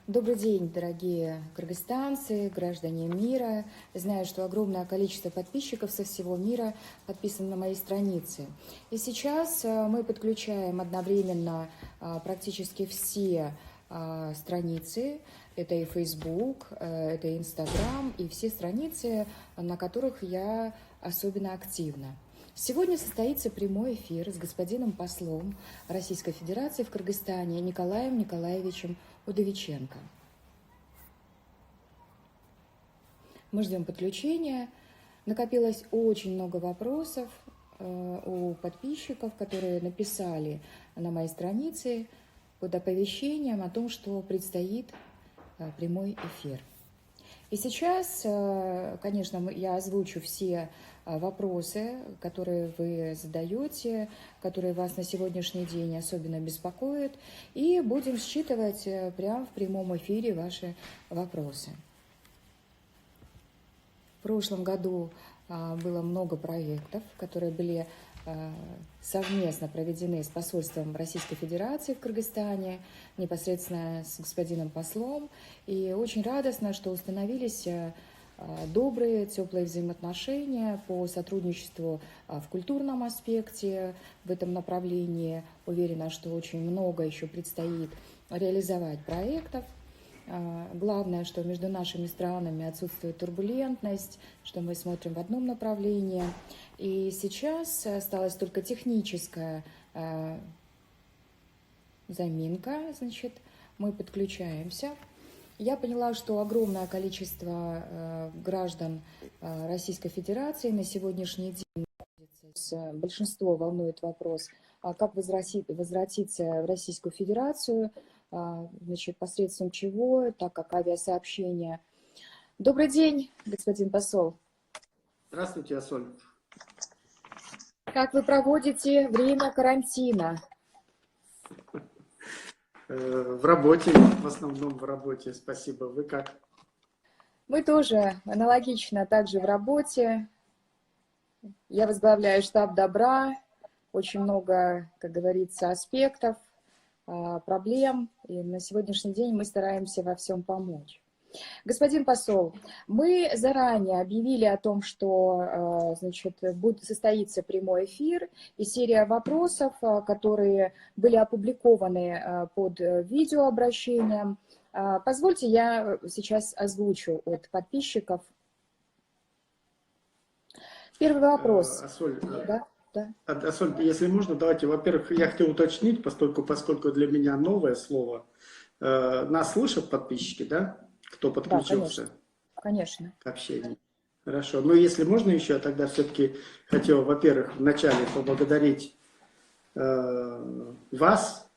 Добрый день, дорогие кыргызстанцы, граждане мира. Знаю, что огромное количество подписчиков со всего мира подписано на моей странице. И сейчас мы подключаем одновременно практически все страницы. Это и Facebook, это и Instagram, и все страницы, на которых я особенно активна. Сегодня состоится прямой эфир с господином послом Российской Федерации в Кыргызстане Николаем Николаевичем Удовиченко. Мы ждем подключения. Накопилось очень много вопросов у подписчиков, которые написали на моей странице под оповещением о том, что предстоит прямой эфир. И сейчас, конечно, я озвучу все вопросы, которые вы задаете, которые вас на сегодняшний день особенно беспокоят, и будем считывать прямо в прямом эфире ваши вопросы. В прошлом году было много проектов, которые были совместно проведены с посольством Российской Федерации в Кыргызстане, непосредственно с господином послом. И очень радостно, что установились добрые, теплые взаимоотношения по сотрудничеству в культурном аспекте в этом направлении. Уверена, что очень много еще предстоит реализовать проектов. Главное, что между нашими странами отсутствует турбулентность, что мы смотрим в одном направлении. И сейчас осталась только техническая заминка, значит, мы подключаемся. Я поняла, что огромное количество граждан Российской Федерации на сегодняшний день находится. Большинство волнует вопрос, как возвратиться в Российскую Федерацию, значит, посредством чего, так как авиасообщение. Добрый день, господин посол. Здравствуйте, Асоль. Как вы проводите время карантина? В работе, в основном в работе, спасибо. Вы как? Мы тоже аналогично, также в работе. Я возглавляю штаб добра, очень много, как говорится, аспектов, проблем, и на сегодняшний день мы стараемся во всем помочь. Господин посол, мы заранее объявили о том, что, значит, будет состоится прямой эфир и серия вопросов, которые были опубликованы под видеообращением. Позвольте, я сейчас озвучу от подписчиков. Первый вопрос. Асоль, Да? Да. Асоль, если можно, давайте, во-первых, я хотел уточнить, поскольку для меня новое слово. Нас слышат подписчики, да? Кто подключился? Да, конечно. К общению. Хорошо. Но если можно еще, тогда все-таки хотел, во-первых, вначале поблагодарить вас,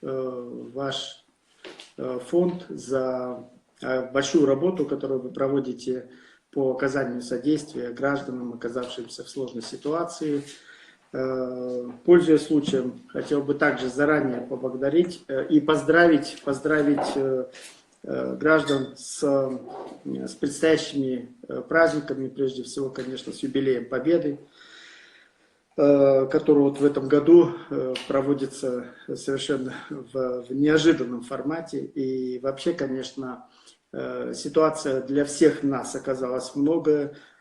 ваш фонд за большую работу, которую вы проводите по оказанию содействия гражданам, оказавшимся в сложной ситуации. Пользуясь случаем, хотел бы также заранее поблагодарить и поздравить граждан с предстоящими праздниками, прежде всего, конечно, с юбилеем Победы, который вот в этом году проводится совершенно в неожиданном формате. И вообще, конечно, ситуация для всех нас оказалась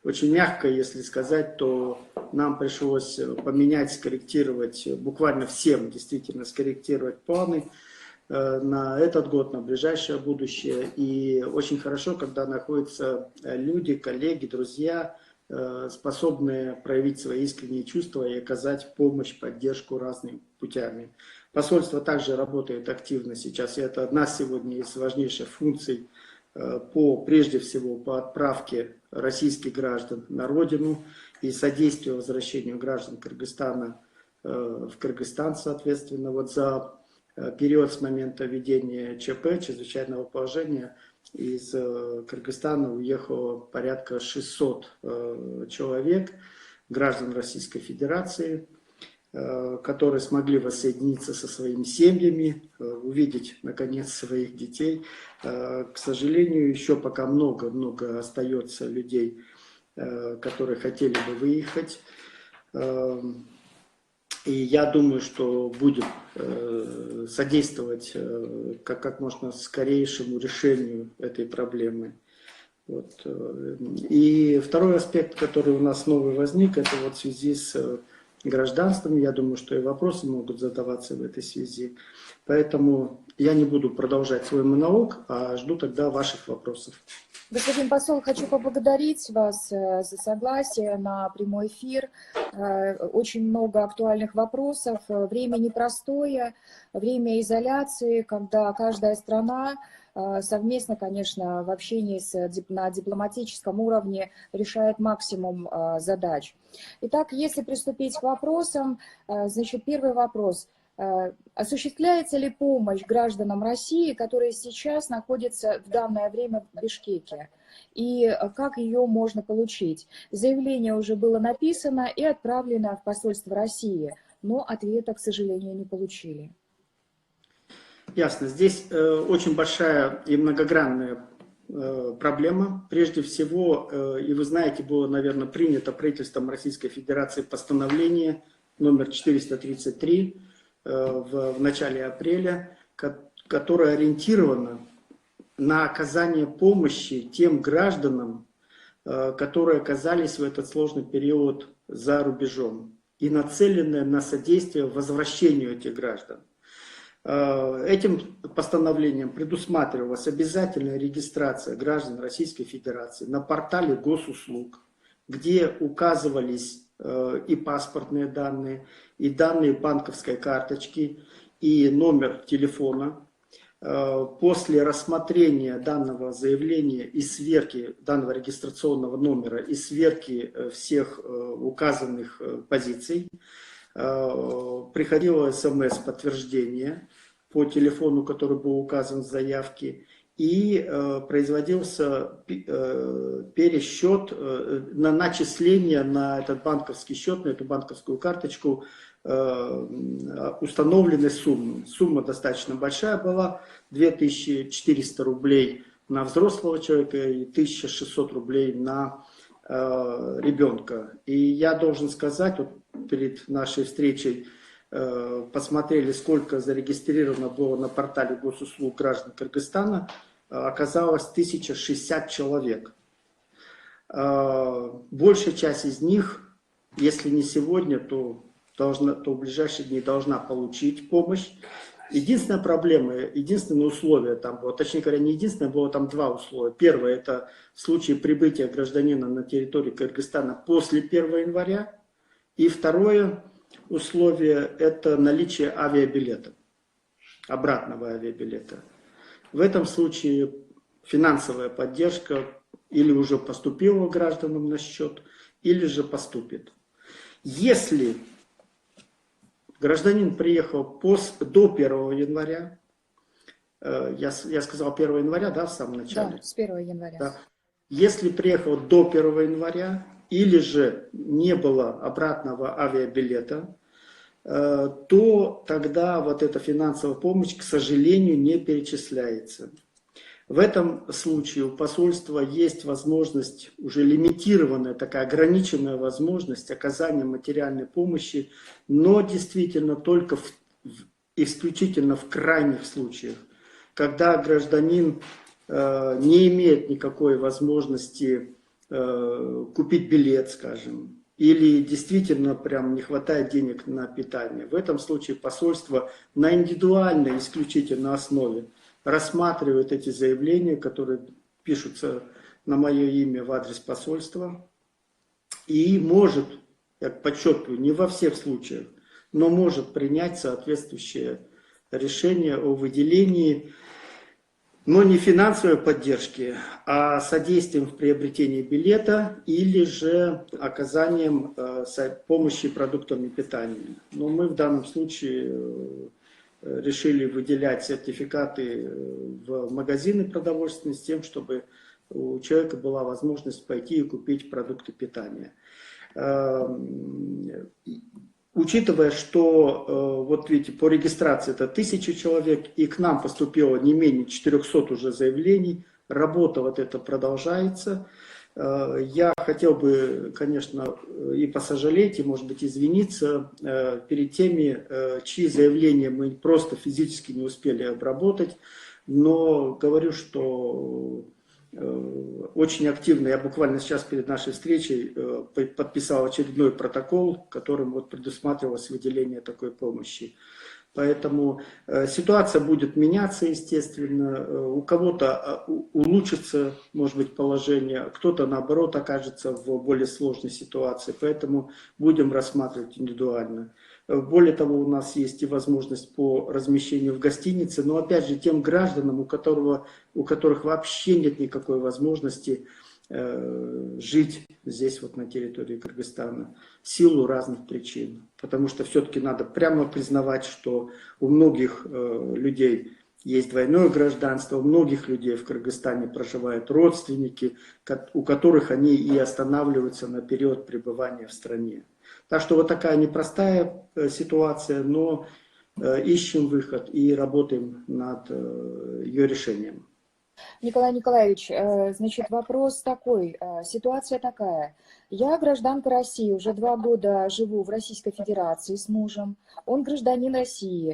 очень мягкая, если сказать, то нам пришлось поменять, скорректировать, буквально всем действительно скорректировать планы на этот год, на ближайшее будущее. И очень хорошо, когда находятся люди, коллеги, друзья, способные проявить свои искренние чувства и оказать помощь, поддержку разными путями. Посольство также работает активно сейчас, и это одна сегодня из важнейших функций прежде всего по отправке российских граждан на родину и содействию возвращению граждан Кыргызстана в Кыргызстан, соответственно. Вот за период с момента введения ЧП, чрезвычайного положения, из Кыргызстана уехало порядка 600 человек, граждан Российской Федерации, которые смогли воссоединиться со своими семьями, увидеть, наконец, своих детей. К сожалению, еще пока много остается людей, которые хотели бы выехать. И я думаю, что будем содействовать как можно скорейшему решению этой проблемы. Вот. И второй аспект, который у нас новый возник, это вот в связи с гражданством. Я думаю, что и вопросы могут задаваться в этой связи. Поэтому я не буду продолжать свой монолог, а жду тогда ваших вопросов. Господин посол, хочу поблагодарить вас за согласие на прямой эфир. Очень много актуальных вопросов. Время непростое, время изоляции, когда каждая страна совместно, конечно, в общении на дипломатическом уровне решает максимум задач. Итак, если приступить к вопросам, значит, первый вопрос. Осуществляется ли помощь гражданам России, которые сейчас находятся в данное время в Бишкеке? И как ее можно получить? Заявление уже было написано и отправлено в посольство России, но ответа, к сожалению, не получили. Ясно. Здесь очень большая и многогранная проблема. Прежде всего, и вы знаете, было, наверное, принято правительством Российской Федерации постановление номер 433 в начале апреля, которое ориентировано на оказание помощи тем гражданам, которые оказались в этот сложный период за рубежом, и нацеленное на содействие возвращению этих граждан. Этим постановлением предусматривалась обязательная регистрация граждан Российской Федерации на портале госуслуг, где указывались и паспортные данные, и данные банковской карточки, и номер телефона. После рассмотрения данного заявления и сверки данного регистрационного номера и сверки всех указанных позиций, приходило СМС-подтверждение по телефону, который был указан в заявке, и производился пересчет на начисление на этот банковский счет, на эту банковскую карточку установленной суммы. Сумма достаточно большая была, 2400 рублей на взрослого человека и 1600 рублей на ребенка. И я должен сказать, вот перед нашей встречей посмотрели, сколько зарегистрировано было на портале госуслуг граждан Кыргызстана, оказалось 1060 человек. Большая часть из них, если не сегодня, то в ближайшие дни должна получить помощь. Единственная проблема, единственное условие там было, точнее говоря, не единственное, было там два условия. Первое, это в случае прибытия гражданина на территорию Кыргызстана после 1 января. И второе условие, это наличие авиабилета, обратного авиабилета. В этом случае финансовая поддержка или уже поступила гражданам на счет, или же поступит. Если гражданин приехал до 1 января, я сказал 1 января, да, в самом начале? Да, с 1 января. Да. Если приехал до 1 января, или же не было обратного авиабилета, то тогда вот эта финансовая помощь, к сожалению, не перечисляется. В этом случае у посольства есть возможность, уже лимитированная, такая ограниченная возможность оказания материальной помощи, но действительно только исключительно в крайних случаях, когда гражданин не имеет никакой возможности купить билет, скажем, или действительно прям не хватает денег на питание. В этом случае посольство на индивидуальной исключительно основе рассматривает эти заявления, которые пишутся на мое имя в адрес посольства, и может, я подчеркиваю, не во всех случаях, но может принять соответствующее решение о выделении, но не финансовой поддержки, а содействием в приобретении билета или же оказанием помощи продуктами питания. Но мы в данном случае решили выделять сертификаты в магазины продовольственные с тем, чтобы у человека была возможность пойти и купить продукты питания. Учитывая, что, вот видите, по регистрации это 1000 человек, и к нам поступило не менее 400 уже заявлений, работа вот эта продолжается. Я хотел бы, конечно, и посожалеть, и, может быть, извиниться перед теми, чьи заявления мы просто физически не успели обработать, но говорю, что очень активно, я буквально сейчас перед нашей встречей подписал очередной протокол, которым вот предусматривалось выделение такой помощи. Поэтому ситуация будет меняться, естественно. У кого-то улучшится, может быть, положение, кто-то, наоборот, окажется в более сложной ситуации. Поэтому будем рассматривать индивидуально. Более того, у нас есть и возможность по размещению в гостинице. Но, опять же, тем гражданам, у которых вообще нет никакой возможности жить здесь, вот на территории Кыргызстана, в силу разных причин. Потому что все-таки надо прямо признавать, что у многих людей есть двойное гражданство, у многих людей в Кыргызстане проживают родственники, у которых они и останавливаются на период пребывания в стране. Так что вот такая непростая ситуация, но ищем выход и работаем над ее решением. Николай Николаевич, значит, вопрос такой, ситуация такая. Я гражданка России, уже 2 года живу в Российской Федерации с мужем. Он гражданин России,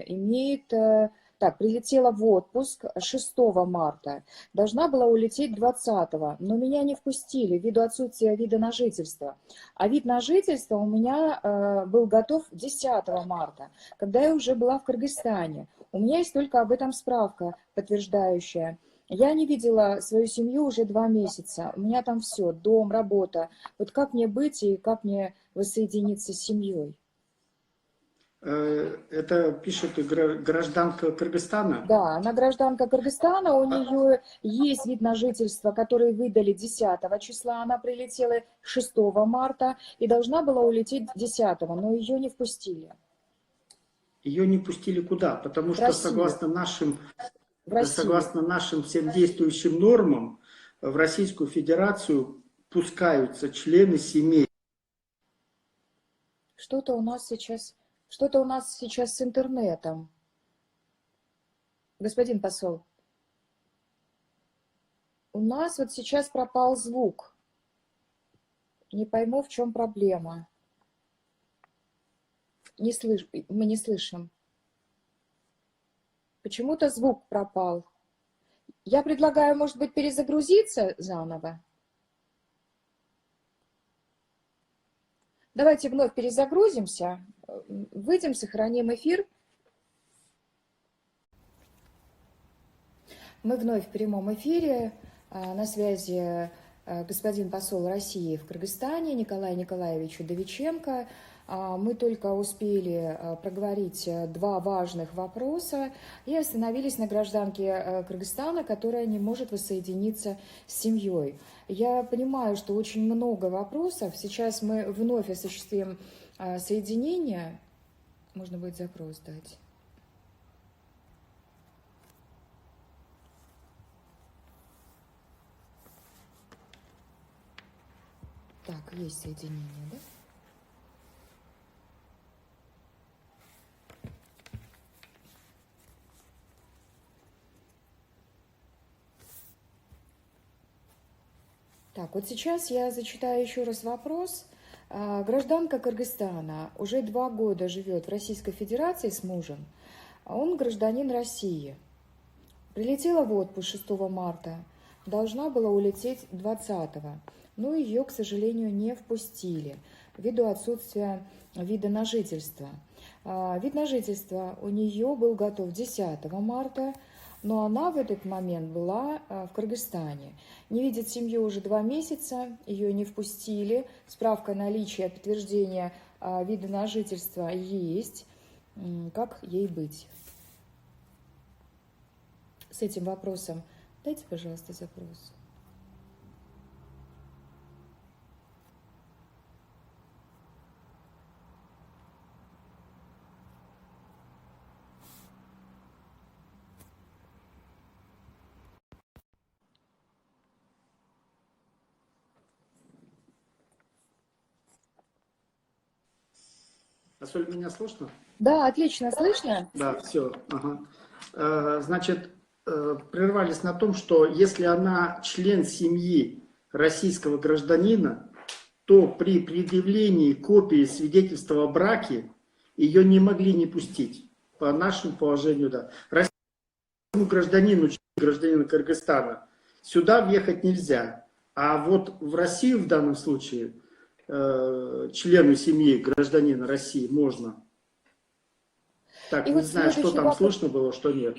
прилетела в отпуск 6 марта, должна была улететь 20-го, но меня не впустили ввиду отсутствия вида на жительство. А вид на жительство у меня был готов 10 марта, когда я уже была в Кыргызстане. У меня есть только об этом справка, подтверждающая. Я не видела свою семью уже 2 месяца. У меня там все, дом, работа. Вот как мне быть и как мне воссоединиться с семьей? Это пишет гражданка Кыргызстана. Да, она гражданка Кыргызстана, у нее есть вид на жительство, который выдали 10 числа. Она прилетела 6 марта и должна была улететь 10, но ее не впустили. Ее не пустили куда? Потому В что Россию, в Россию. согласно нашим всем действующим нормам, в Российскую Федерацию пускаются члены семей. Что-то у нас сейчас с интернетом. Господин посол, у нас вот сейчас пропал звук. Не пойму, в чем проблема. Мы не слышим. Почему-то звук пропал. Я предлагаю, может быть, перезагрузиться заново. Давайте вновь перезагрузимся, выйдем, сохраним эфир. Мы вновь в прямом эфире. На связи господин посол России в Кыргызстане Николай Николаевич Удовиченко. Мы только успели проговорить 2 важных вопроса и остановились на гражданке Кыргызстана, которая не может воссоединиться с семьей. Я понимаю, что очень много вопросов. Сейчас мы вновь осуществим соединение. Можно будет запрос дать. Так, есть соединение, да? Так, вот сейчас я зачитаю еще раз вопрос. Гражданка Кыргызстана уже 2 года живет в Российской Федерации с мужем. Он гражданин России. Прилетела в отпуск 6 марта, должна была улететь 20-го, но ее, к сожалению, не впустили ввиду отсутствия вида на жительство. Вид на жительство у нее был готов 10 марта, но она в этот момент была в Кыргызстане. Не видит семью уже 2 месяца, ее не впустили. Справка наличия подтверждения вида на жительство есть. Как ей быть? С этим вопросом дайте, пожалуйста, запрос. Асоль, меня слышно? Да, отлично, слышно? Да, все. Ага. Значит, прервались на том, что если она член семьи российского гражданина, то при предъявлении копии свидетельства о браке ее не могли не пустить. По нашему положению, да. Российскому гражданину, гражданину Кыргызстана, сюда въехать нельзя. А вот в Россию в данном случае члену семьи гражданина России можно. Так, И не вот знаю, что следующий там вопрос. слышно было, что нет.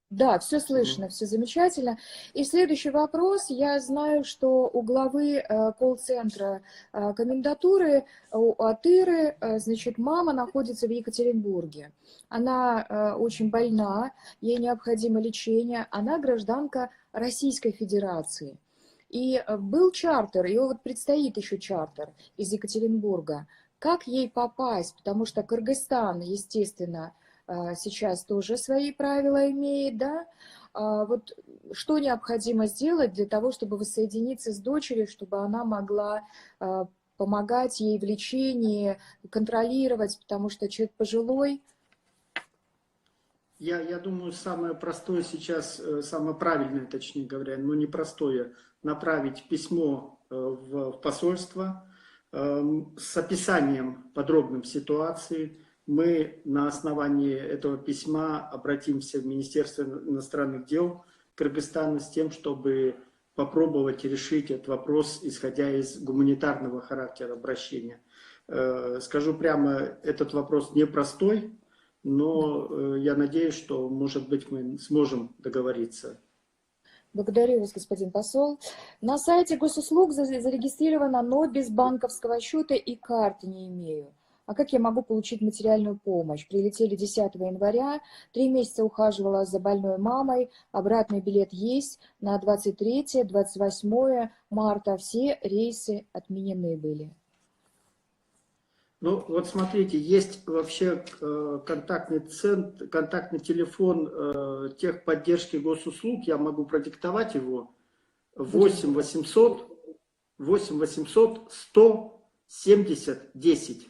Да, все слышно, все замечательно. И следующий вопрос. Я знаю, что у главы колл-центра комендатуры, у Атыры, значит, мама находится в Екатеринбурге. Она очень больна, ей необходимо лечение. Она гражданка Российской Федерации. И был чартер, и вот предстоит еще чартер из Екатеринбурга. Как ей попасть? Потому что Кыргызстан, естественно, сейчас тоже свои правила имеет, да? Вот что необходимо сделать для того, чтобы воссоединиться с дочерью, чтобы она могла помогать ей в лечении, контролировать, потому что человек пожилой. Я думаю, самое простое сейчас, самое правильное, точнее говоря, но не простое, направить письмо в посольство с описанием подробным ситуации. Мы на основании этого письма обратимся в Министерство иностранных дел Кыргызстана с тем, чтобы попробовать решить этот вопрос, исходя из гуманитарного характера обращения. Скажу прямо, этот вопрос непростой, но я надеюсь, что, может быть, мы сможем договориться. Благодарю вас, господин посол. На сайте госуслуг зарегистрировано, но без банковского счета и карты не имею. А как я могу получить материальную помощь? Прилетели 10 января, 3 месяца ухаживала за больной мамой, обратный билет есть на 23-28 марта. Все рейсы отменены были. Ну, вот смотрите, есть вообще контактный телефон техподдержки госуслуг, я могу продиктовать его, 8 800 170 10.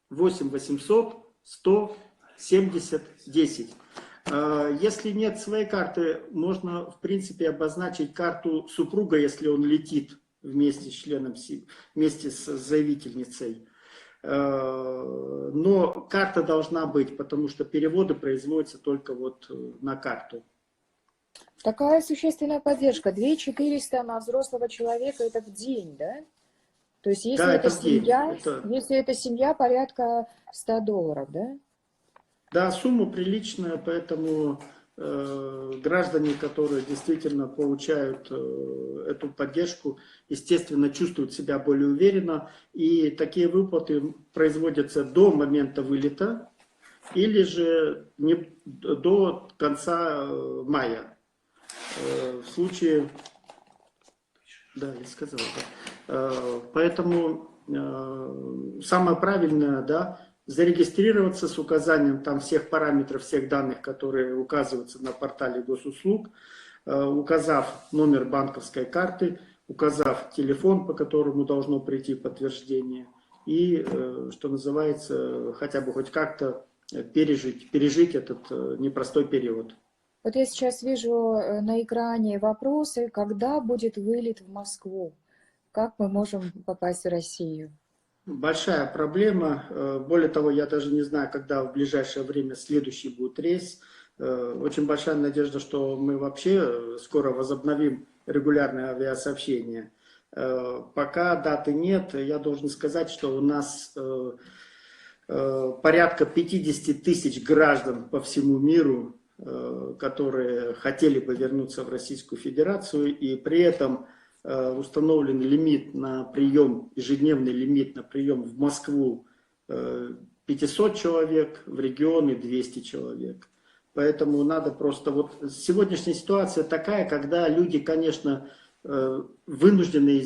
8 800 170 10. Если нет своей карты, можно, в принципе, обозначить карту супруга, если он летит вместе с членом, вместе с заявительницей. Но карта должна быть, потому что переводы производятся только вот на карту. Такая существенная поддержка. 2400 на взрослого человека это в день, да? То есть если Да, это это в день. семья, если это семья, порядка $100, да? Да, сумма приличная, поэтому граждане, которые действительно получают эту поддержку, естественно, чувствуют себя более уверенно. И такие выплаты производятся до момента вылета или же не, до конца мая. В случае... Да, я сказал. Да. Поэтому самое правильное, да, зарегистрироваться с указанием там всех параметров, всех данных, которые указываются на портале госуслуг, указав номер банковской карты, указав телефон, по которому должно прийти подтверждение, и, что называется, хотя бы хоть как-то пережить этот непростой период. Вот я сейчас вижу на экране вопросы, когда будет вылет в Москву? Как мы можем попасть в Россию? Большая проблема. Более того, я даже не знаю, когда в ближайшее время следующий будет рейс. Очень большая надежда, что мы вообще скоро возобновим регулярное авиасообщение. Пока даты нет, я должен сказать, что у нас порядка 50 тысяч граждан по всему миру, которые хотели бы вернуться в Российскую Федерацию, и при этом установлен лимит на прием, ежедневный лимит на прием в Москву 500 человек, в регионы 200 человек. Поэтому надо просто... Вот сегодняшняя ситуация такая, когда люди, конечно, вынуждены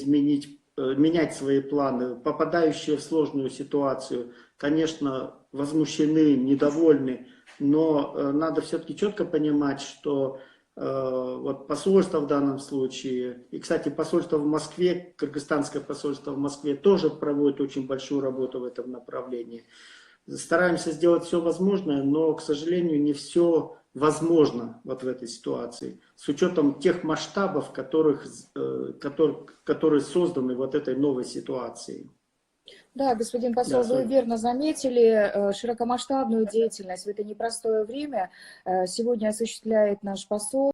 менять свои планы, попадающие в сложную ситуацию, конечно, возмущены, недовольны, но надо все-таки четко понимать, что вот посольство в данном случае, и, кстати, посольство в Москве, кыргызстанское посольство в Москве тоже проводит очень большую работу в этом направлении. Стараемся сделать все возможное, но, к сожалению, не все возможно вот в этой ситуации, с учетом тех масштабов, которые созданы вот этой новой ситуацией. Да, господин Да, посол, вы Соня. верно заметили широкомасштабную деятельность в это непростое время. Сегодня осуществляет наш посол.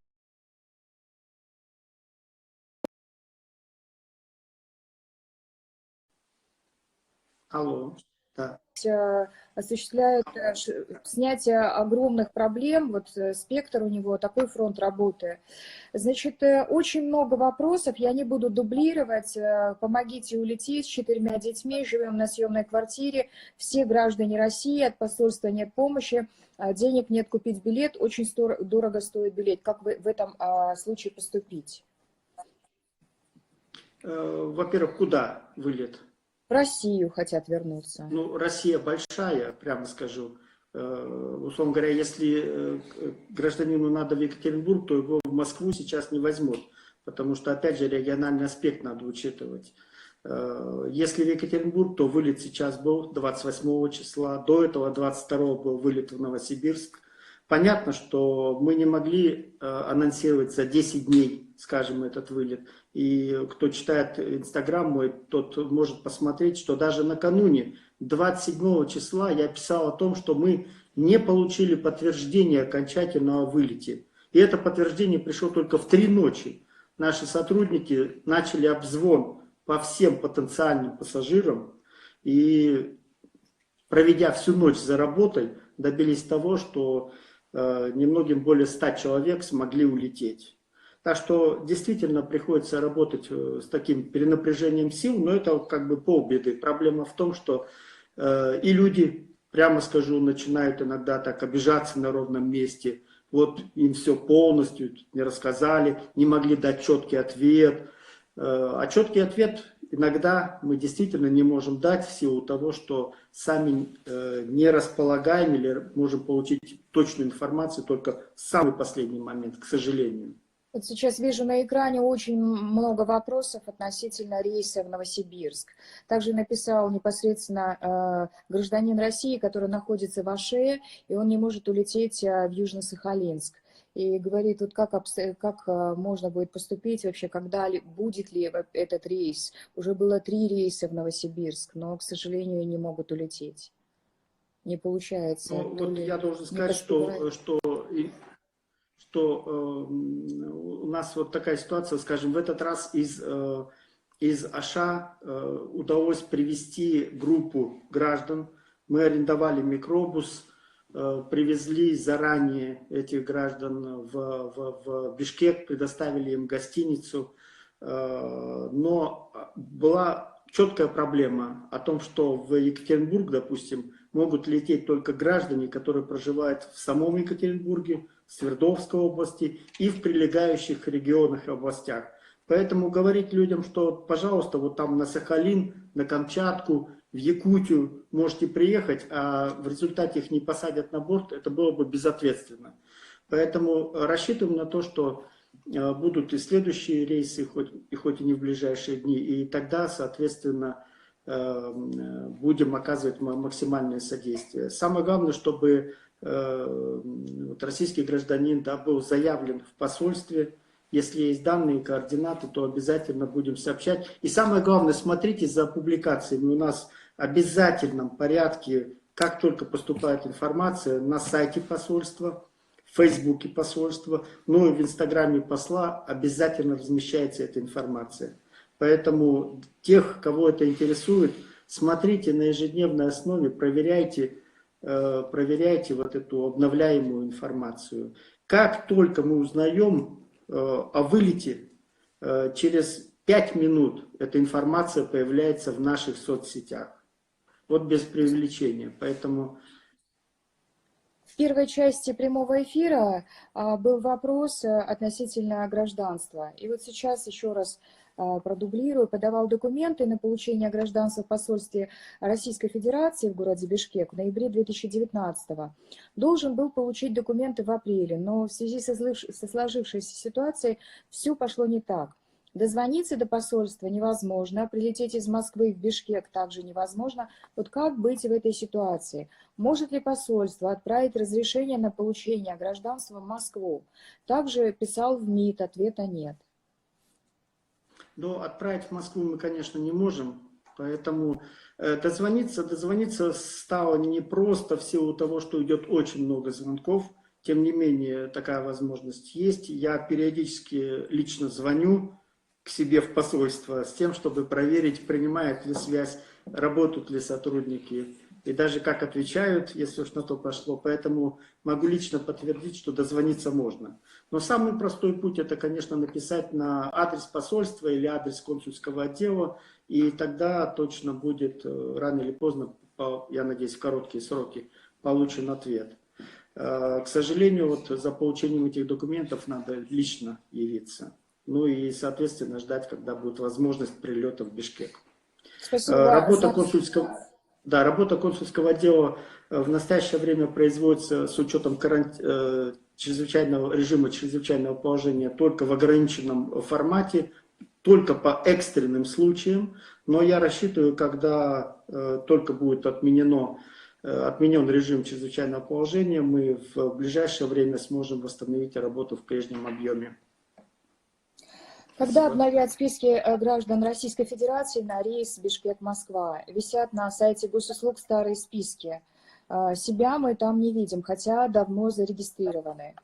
Алло, да. Осуществляет снятие огромных проблем, вот спектр у него, такой фронт работы. Значит, очень много вопросов, я не буду дублировать. Помогите улететь с 4 детьми, живем на съемной квартире, все граждане России, от посольства нет помощи, денег нет купить билет, очень дорого стоит билет. Как вы в этом случае поступить? Во-первых, куда вылет? В Россию хотят вернуться. Ну, Россия большая, прямо скажу. Условно говоря, если гражданину надо в Екатеринбург, то его в Москву сейчас не возьмут, потому что, опять же, региональный аспект надо учитывать. Если в Екатеринбург, то вылет сейчас был 28 числа, до этого 22 был вылет в Новосибирск. Понятно, что мы не могли анонсировать за 10 дней, скажем, этот вылет. И кто читает Инстаграм мой, тот может посмотреть, что даже накануне 27 числа я писал о том, что мы не получили подтверждения окончательного вылете. И это подтверждение пришло только в 3 ночи. Наши сотрудники начали обзвон по всем потенциальным пассажирам и, проведя всю ночь за работой, добились того, что немногим более 100 человек смогли улететь. Так что действительно приходится работать с таким перенапряжением сил, но это как бы полбеды. Проблема в том, что и люди, прямо скажу, начинают иногда так обижаться на ровном месте. Вот им все полностью не рассказали, не могли дать четкий ответ. А четкий ответ иногда мы действительно не можем дать в силу того, что сами не располагаем или можем получить точную информацию только в самый последний момент, к сожалению. Вот сейчас вижу на экране очень много вопросов относительно рейса в Новосибирск. Также написал непосредственно гражданин России, который находится в Аше, и он не может улететь в Южно-Сахалинск. И говорит, вот как можно будет поступить вообще, когда будет ли этот рейс. Уже было 3 рейса в Новосибирск, но, к сожалению, не могут улететь. Не получается. Ну, вот я должен Не сказать, поспевает. что у нас вот такая ситуация, скажем, в этот раз из Аша удалось привести группу граждан. Мы арендовали микробус, привезли заранее этих граждан в Бишкек, предоставили им гостиницу. Но была четкая проблема о том, что в Екатеринбург, допустим, могут лететь только граждане, которые проживают в самом Екатеринбурге, в Свердловской области и в прилегающих регионах и областях. Поэтому говорить людям, что, пожалуйста, вот там на Сахалин, на Камчатку, в Якутию можете приехать, а в результате их не посадят на борт, это было бы безответственно. Поэтому рассчитываем на то, что будут и следующие рейсы, хоть и не в ближайшие дни, и тогда, соответственно, будем оказывать максимальное содействие. Самое главное, чтобы российский гражданин, да, был заявлен в посольстве. Если есть данные, координаты, то обязательно будем сообщать. И самое главное, смотрите за публикациями. У нас в обязательном порядке, как только поступает информация, на сайте посольства, в Фейсбуке посольства, ну и в Инстаграме посла обязательно размещается эта информация. Поэтому тех, кого это интересует, смотрите на ежедневной основе, проверяйте вот эту обновляемую информацию. Как только мы узнаем о вылете, через 5 минут эта информация появляется в наших соцсетях. Вот без преувеличения. Поэтому... В первой части прямого эфира был вопрос относительно гражданства. И вот сейчас еще раз продублирую, подавал документы на получение гражданства в посольстве Российской Федерации в городе Бишкек в ноябре 2019 -го. Должен был получить документы в апреле, но в связи со сложившейся ситуацией все пошло не так. Дозвониться до посольства невозможно, прилететь из Москвы в Бишкек также невозможно. Вот как быть в этой ситуации? Может ли посольство отправить разрешение на получение гражданства в Москву? Также писал в МИД, ответа нет. Но отправить в Москву мы, конечно, не можем, поэтому дозвониться стало непросто в силу того, что идет очень много звонков. Тем не менее, такая возможность есть. Я периодически лично звоню к себе в посольство с тем, чтобы проверить, принимает ли связь, работают ли сотрудники и даже как отвечают, если уж на то пошло. Поэтому могу лично подтвердить, что дозвониться можно. Но самый простой путь — это, конечно, написать на адрес посольства или адрес консульского отдела, и тогда точно будет рано или поздно, я надеюсь, в короткие сроки получен ответ. К сожалению, вот за получением этих документов надо лично явиться. Ну и, соответственно, ждать, когда будет возможность прилета в Бишкек. Спасибо. Работа консульского отдела в настоящее время производится с учетом режима чрезвычайного положения только в ограниченном формате, только по экстренным случаям. Но я рассчитываю, когда только будет отменен режим чрезвычайного положения, мы в ближайшее время сможем восстановить работу в прежнем объеме. Когда обновят списки граждан Российской Федерации на рейс Бишкек-Москва? Висят на сайте госуслуг старые списки. Себя мы там не видим, хотя давно зарегистрированы.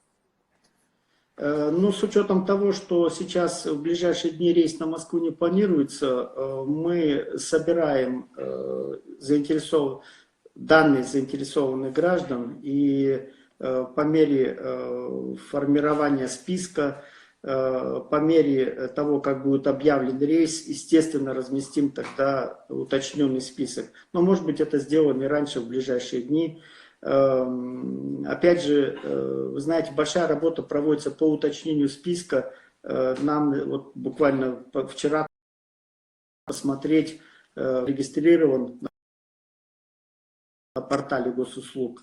Ну, с учетом того, что сейчас в ближайшие дни рейс на Москву не планируется, мы собираем данные заинтересованных граждан, и по мере формирования списка, по мере того, как будет объявлен рейс, естественно, разместим тогда уточненный список. Но, может быть, это сделано и раньше, в ближайшие дни. Опять же, вы знаете, большая работа проводится по уточнению списка. Нам вот буквально вчера посмотреть, регистрирован на портале госуслуг,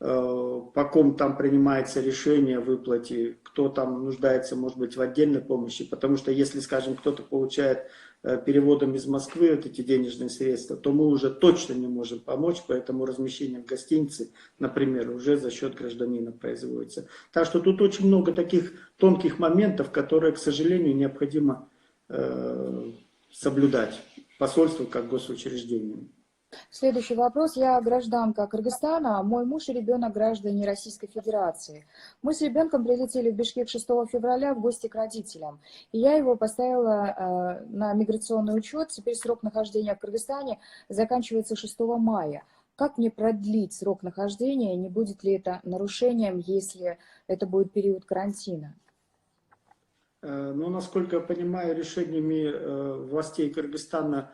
по ком там принимается решение о выплате, кто там нуждается, может быть, в отдельной помощи. Потому что если, скажем, кто-то получает переводом из Москвы вот эти денежные средства, то мы уже точно не можем помочь, поэтому размещение в гостинице, например, уже за счет гражданина производится. Так что тут очень много таких тонких моментов, которые, к сожалению, необходимо соблюдать посольству как госучреждению. Следующий вопрос. Я гражданка Кыргызстана, мой муж и ребенок граждане Российской Федерации. Мы с ребенком прилетели в Бишкек 6 февраля в гости к родителям. И я его поставила на миграционный учет. Теперь срок нахождения в Кыргызстане заканчивается 6 мая. Как мне продлить срок нахождения? Не будет ли это нарушением, если это будет период карантина? Ну, насколько я понимаю, решениями властей Кыргызстана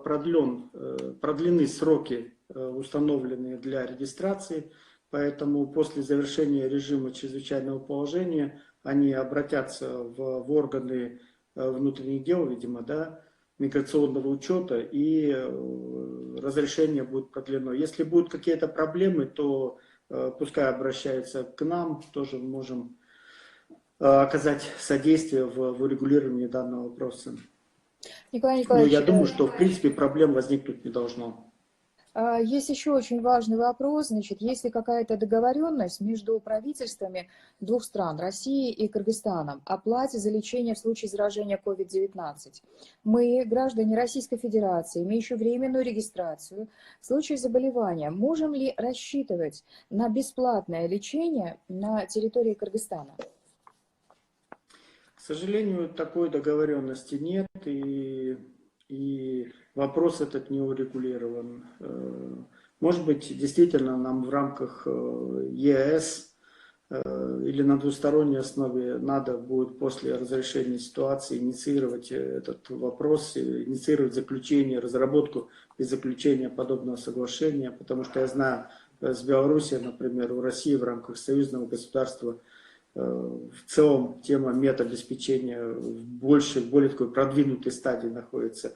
продлены сроки, установленные для регистрации, поэтому после завершения режима чрезвычайного положения они обратятся в органы внутренних дел, видимо, да, миграционного учета, и разрешение будет продлено. Если будут какие-то проблемы, то пускай обращаются к нам, тоже можем оказать содействие в урегулировании данного вопроса. Николай Но Николаевич, я думаю, что в принципе проблем возникнуть не должно. есть еще очень важный вопрос. Значит, есть ли какая-то договоренность между правительствами двух стран, России и Кыргызстаном, о плате за лечение в случае заражения COVID-19? Мы, граждане Российской Федерации, имеющие временную регистрацию, в случае заболевания, можем ли рассчитывать на бесплатное лечение на территории Кыргызстана? К сожалению, такой договоренности нет, и вопрос этот не урегулирован. Может быть, действительно нам в рамках ЕС или на двусторонней основе надо будет после разрешения ситуации инициировать этот вопрос, инициировать заключение, разработку и заключение подобного соглашения, потому что я знаю, с Белоруссией, например, у России в рамках союзного государства в целом тема медобеспечения в более такой продвинутой стадии находится.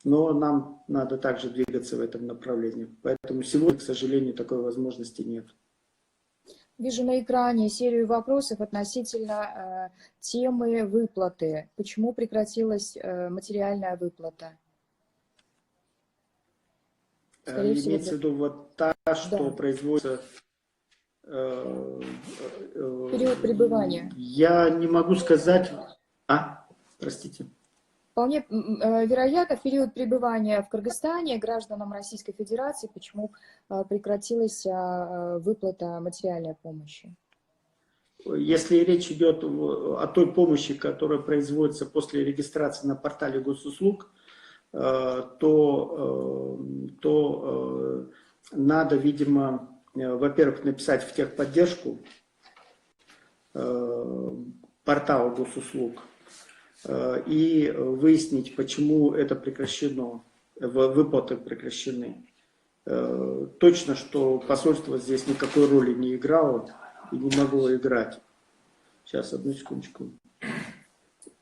Но нам надо также двигаться в этом направлении. Поэтому сегодня, к сожалению, такой возможности нет. Вижу на экране серию вопросов относительно темы выплаты. Почему прекратилась материальная выплата? Скорее всего, Имеется в виду вот та, что да. производится... Период пребывания. Я не могу сказать... Простите. Вполне вероятно, в период пребывания в Кыргызстане гражданам Российской Федерации, почему прекратилась выплата материальной помощи. Если речь идет о той помощи, которая производится после регистрации на портале госуслуг, то надо, видимо, во-первых, написать в техподдержку портала госуслуг и выяснить, почему это прекращено, выплаты прекращены. Точно, что посольство здесь никакой роли не играло и не могло играть. Сейчас, одну секундочку.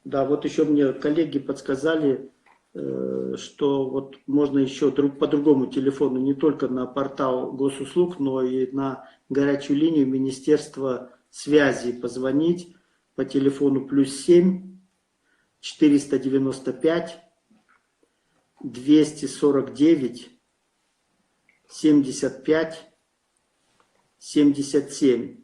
Да, вот еще мне коллеги подсказали, что вот можно еще по другому телефону, не только на портал госуслуг, но и на горячую линию Министерства связи позвонить по телефону +7 495 249 75 77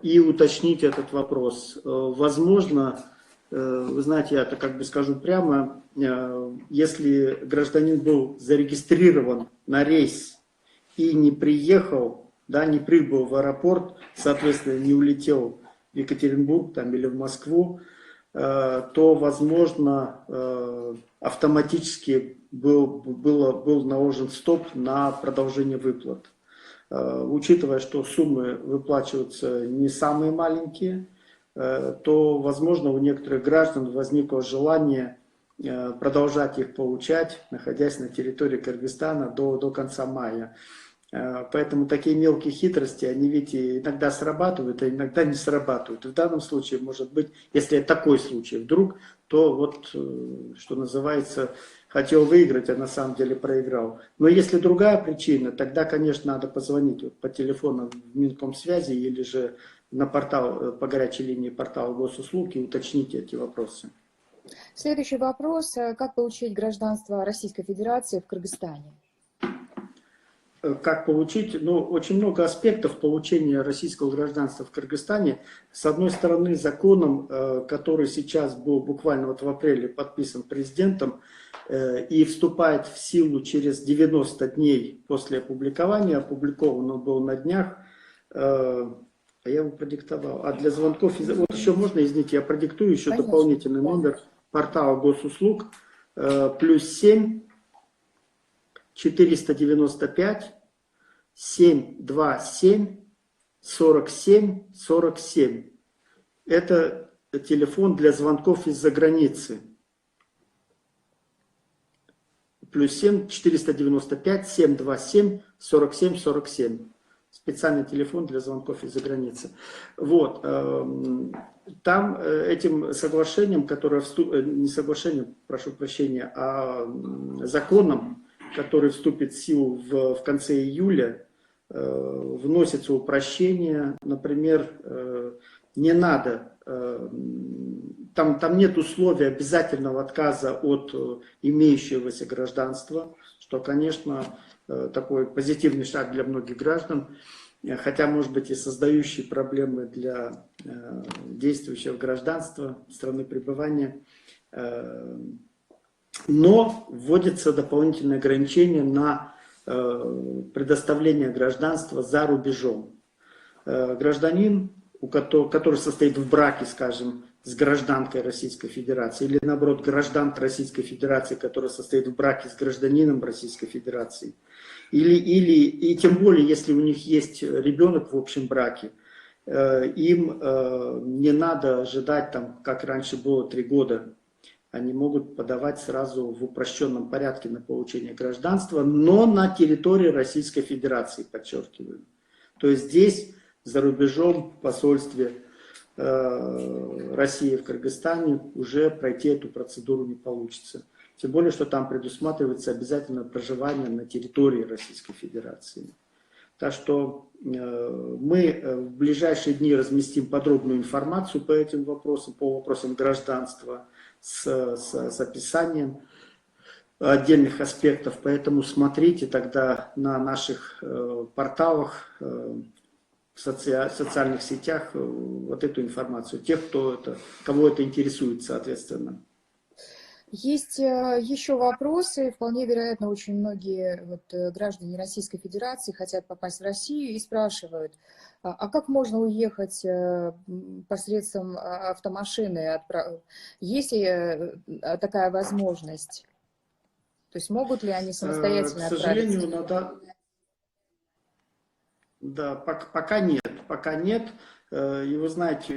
и уточнить этот вопрос. Возможно, вы знаете, я это как бы скажу прямо, если гражданин был зарегистрирован на рейс и не приехал, да, не прибыл в аэропорт, соответственно, не улетел в Екатеринбург там, или в Москву, то, возможно, автоматически был наложен стоп на продолжение выплат. Учитывая, что суммы выплачиваются не самые маленькие, то, возможно, у некоторых граждан возникло желание продолжать их получать, находясь на территории Кыргызстана до конца мая. Поэтому такие мелкие хитрости, они ведь иногда срабатывают, а иногда не срабатывают. И в данном случае, может быть, если такой случай вдруг, то вот, что называется, хотел выиграть, а на самом деле проиграл. Но если другая причина, тогда, конечно, надо позвонить по телефону в Минкомсвязи или же на портал, по горячей линии портала госуслуг и уточнить эти вопросы. Следующий вопрос. Как получить гражданство Российской Федерации в Кыргызстане? Как получить? Ну, очень много аспектов получения российского гражданства в Кыргызстане. С одной стороны, законом, который сейчас был буквально вот в апреле подписан президентом и вступает в силу через 90 дней после опубликования, опубликован он был на днях, я его продиктовал. А для звонков, вот еще можно, извините, я продиктую еще Конечно, дополнительный номер портала госуслуг, +7 495 727 47 47. Это телефон для звонков из-за границы. +7 495 727 47 47. Специальный телефон для звонков из-за границы. Вот. Там этим соглашением, которое не соглашением, прошу прощения, а законом, который вступит в силу в конце июля, вносится упрощение. Например, не надо, там нет условия обязательного отказа от имеющегося гражданства, что, конечно, такой позитивный шаг для многих граждан, хотя, может быть, и создающий проблемы для действующего гражданства страны пребывания. Но вводится дополнительное ограничение на предоставление гражданства за рубежом. Гражданин, который состоит в браке, скажем, с гражданкой Российской Федерации, или наоборот, гражданка Российской Федерации, которая состоит в браке с гражданином Российской Федерации, и тем более, если у них есть ребенок в общем браке, им не надо ожидать, там, как раньше было, 3 года. Они могут подавать сразу в упрощенном порядке на получение гражданства, но на территории Российской Федерации, подчеркиваю. То есть здесь, за рубежом, в посольстве России в Кыргызстане уже пройти эту процедуру не получится. Тем более, что там предусматривается обязательное проживание на территории Российской Федерации. Так что мы в ближайшие дни разместим подробную информацию по этим вопросам, по вопросам гражданства с описанием отдельных аспектов. Поэтому смотрите тогда на наших порталах, в социальных сетях вот эту информацию, тех, кого это интересует, соответственно. Есть еще вопросы. Вполне вероятно, очень многие граждане Российской Федерации хотят попасть в Россию и спрашивают, а как можно уехать посредством автомашины? Есть ли такая возможность? То есть могут ли они самостоятельно отправиться? К сожалению, отправиться? да, пока нет. Пока нет. И вы знаете,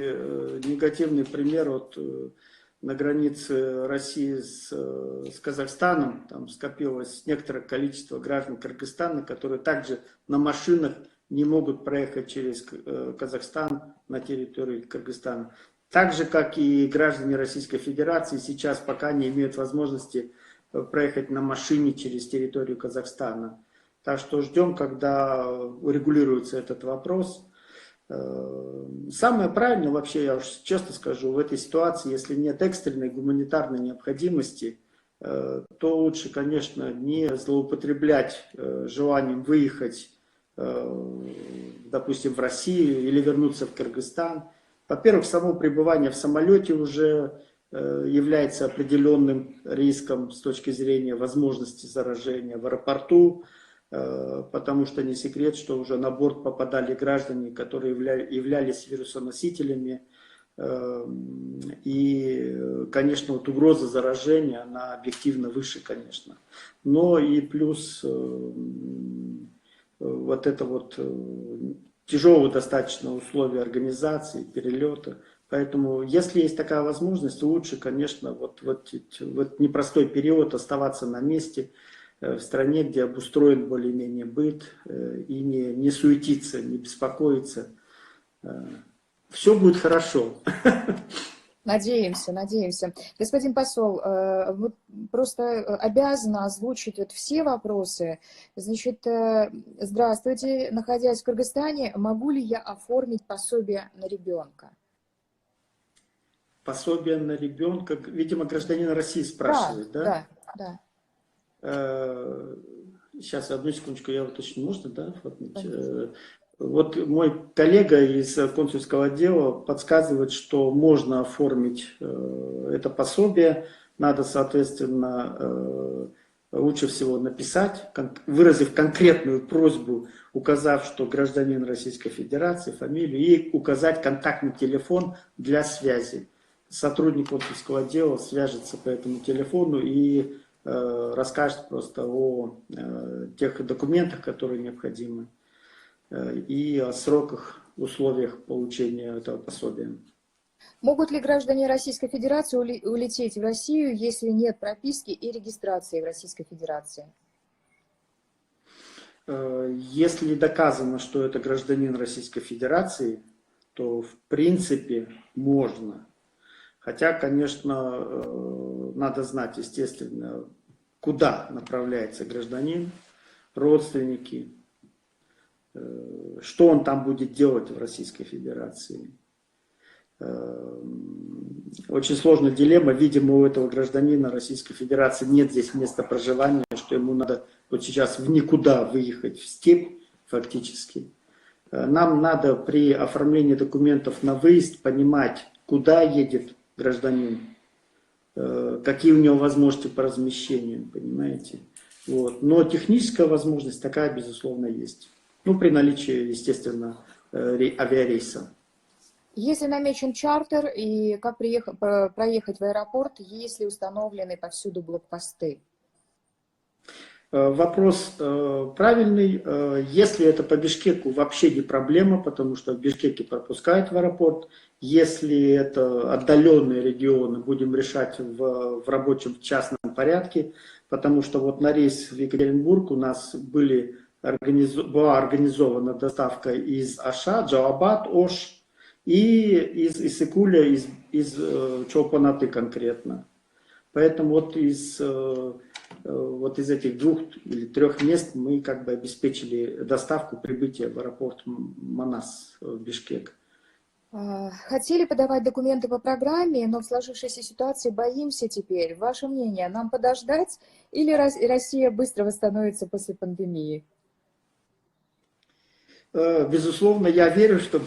негативный пример на границе России с Казахстаном, там скопилось некоторое количество граждан Кыргызстана, которые также на машинах не могут проехать через Казахстан на территорию Кыргызстана. Так же, как и граждане Российской Федерации сейчас пока не имеют возможности проехать на машине через территорию Казахстана. Так что ждем, когда урегулируется этот вопрос. Самое правильное, вообще, я уж честно скажу, в этой ситуации, если нет экстренной гуманитарной необходимости, то лучше, конечно, не злоупотреблять желанием выехать, допустим, в Россию или вернуться в Кыргызстан. Во-первых, само пребывание в самолете уже является определенным риском с точки зрения возможности заражения в аэропорту, потому что не секрет, что уже на борт попадали граждане, которые являлись вирусоносителями. И, конечно, угроза заражения, она объективно выше, конечно. Но и плюс тяжелые достаточно условия организации, перелета. Поэтому, если есть такая возможность, лучше, конечно, в непростой период оставаться на месте, в стране, где обустроен более-менее быт, и не суетиться, не беспокоиться. Все будет хорошо. Надеемся, надеемся. Господин посол, мы просто обязаны озвучить все вопросы. Значит, здравствуйте. Находясь в Кыргызстане, могу ли я оформить пособие на ребенка? Пособие на ребенка, видимо, гражданин России спрашивает, да? Да. Сейчас, одну секундочку, я уточню, можно, да, оформить? Вот мой коллега из консульского отдела подсказывает, что можно оформить это пособие. Надо, соответственно, лучше всего написать, выразив конкретную просьбу, указав, что гражданин Российской Федерации, фамилию, и указать контактный телефон для связи. Сотрудник консульского отдела свяжется по этому телефону и расскажет просто о тех документах, которые необходимы, и о сроках, условиях получения этого пособия. Могут ли граждане Российской Федерации улететь в Россию, если нет прописки и регистрации в Российской Федерации? Если доказано, что это гражданин Российской Федерации, то в принципе можно. Хотя, конечно, надо знать, естественно, куда направляется гражданин, родственники, что он там будет делать в Российской Федерации. Очень сложная дилемма. Видимо, у этого гражданина Российской Федерации нет здесь места проживания, что ему надо вот сейчас в никуда выехать, в степь фактически. Нам надо при оформлении документов на выезд понимать, куда едет гражданин, какие у него возможности по размещению, понимаете. Вот. Но техническая возможность такая, безусловно, есть. Ну, при наличии, естественно, авиарейса. Если намечен чартер, и как проехать в аэропорт, если установлены повсюду блокпосты? Вопрос правильный. Если это по Бишкеку, вообще не проблема, потому что в Бишкеке пропускают в аэропорт. Если это отдаленные регионы, будем решать в рабочем, в частном порядке, потому что вот на рейс в Екатеринбург у нас была организована доставка из Аша, Джалабад, Ош и из Исыкуля, из Чолпанаты конкретно. Поэтому вот из вот из этих 2 или 3 мест мы как бы обеспечили доставку прибытия в аэропорт Манас в Бишкек. Хотели подавать документы по программе, но в сложившейся ситуации боимся теперь. Ваше мнение, нам подождать или Россия быстро восстановится после пандемии? Безусловно, я верю, что,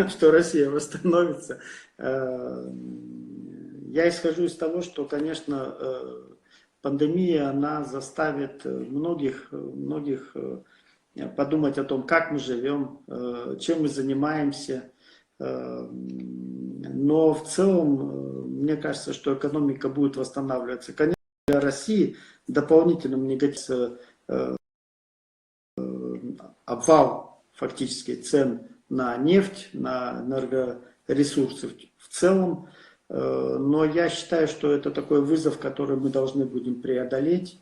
что Россия восстановится. Я исхожу из того, что, конечно, пандемия, она заставит многих подумать о том, как мы живем, чем мы занимаемся. Но в целом, мне кажется, что экономика будет восстанавливаться. Конечно, для России дополнительным негативом обвал фактически цен на нефть, на энергоресурсы в целом. Но я считаю, что это такой вызов, который мы должны будем преодолеть.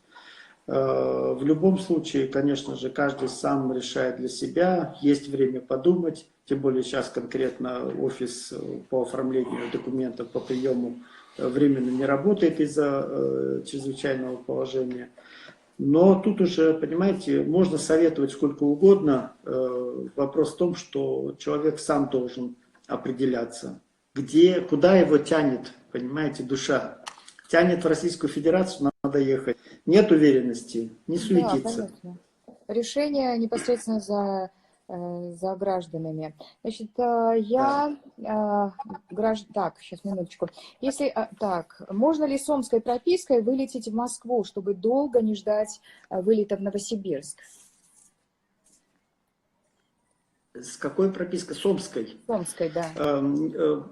В любом случае, конечно же, каждый сам решает для себя, есть время подумать, тем более сейчас конкретно офис по оформлению документов по приему временно не работает из-за чрезвычайного положения. Но тут уже, понимаете, можно советовать сколько угодно, вопрос в том, что человек сам должен определяться, где, куда его тянет, понимаете, душа. Тянет в Российскую Федерацию, надо ехать. Нет уверенности, не Да, суетиться. конечно. Решение непосредственно за гражданами. Значит, Да. Так, сейчас, минуточку. Если, так, можно ли с омской пропиской вылететь в Москву, чтобы долго не ждать вылета в Новосибирск? С какой пропиской? С Омской. С омской, да.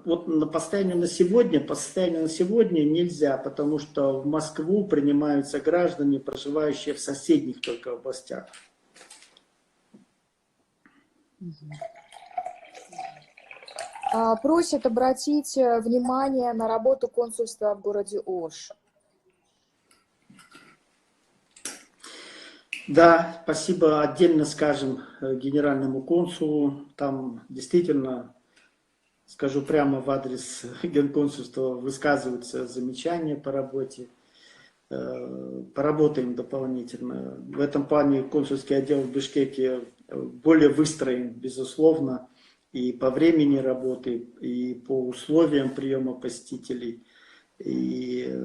Вот по состоянию на сегодня нельзя, потому что в Москву принимаются граждане, проживающие в соседних только областях. Просят обратить внимание на работу консульства в городе Ош. Да, спасибо отдельно скажем генеральному консулу. Там действительно, скажу прямо в адрес генконсульства, высказываются замечания по работе. Поработаем дополнительно. В этом плане консульский отдел в Бишкеке более выстроен, безусловно, и по времени работы, и по условиям приема посетителей, и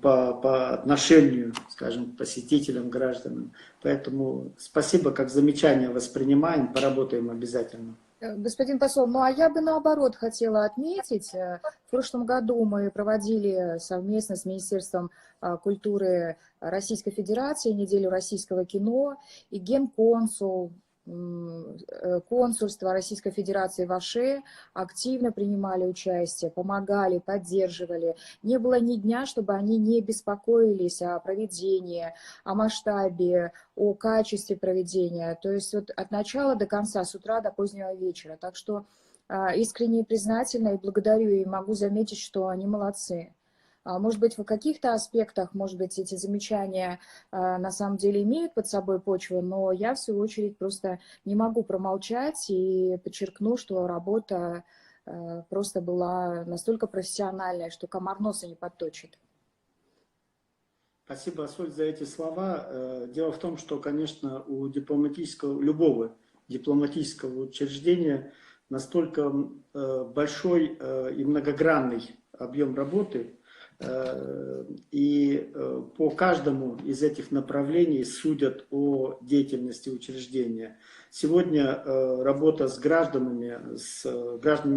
по отношению, скажем, к посетителям, гражданам. Поэтому спасибо, как замечание воспринимаем, поработаем обязательно. Господин посол, ну а я бы наоборот хотела отметить, в прошлом году мы проводили совместно с Министерством культуры Российской Федерации неделю российского кино, и генконсул, консульство Российской Федерации в Оше активно принимали участие, помогали, поддерживали. Не было ни дня, чтобы они не беспокоились о проведении, о масштабе, о качестве проведения. То есть вот от начала до конца, с утра до позднего вечера. Так что искренне признательна и благодарю, и могу заметить, что они молодцы. Может быть, в каких-то аспектах, может быть, эти замечания на самом деле имеют под собой почву, но я, в свою очередь, просто не могу промолчать и подчеркну, что работа просто была настолько профессиональная, что комар носа не подточит. Спасибо, Соль, за эти слова. Дело в том, что, конечно, у любого дипломатического учреждения настолько большой и многогранный объем работы, и по каждому из этих направлений судят о деятельности учреждения. Сегодня работа с гражданами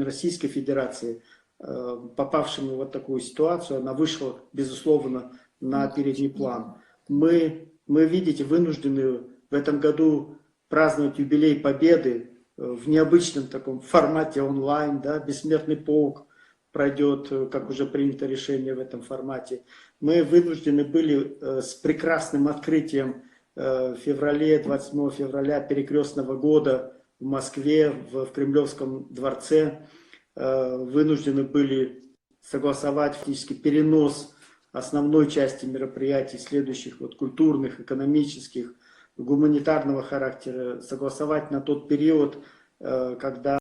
Российской Федерации, попавшими в вот такую ситуацию, она вышла, безусловно, на передний план. Мы, видите, вынуждены в этом году праздновать юбилей Победы в необычном таком формате онлайн, да, «Бессмертный полк» пройдет, как уже принято решение в этом формате. Мы вынуждены были с прекрасным открытием в феврале, 27 февраля перекрестного года в Москве, в Кремлевском дворце, вынуждены были согласовать фактически перенос основной части мероприятий, следующих вот, культурных, экономических, гуманитарного характера, согласовать на тот период, когда...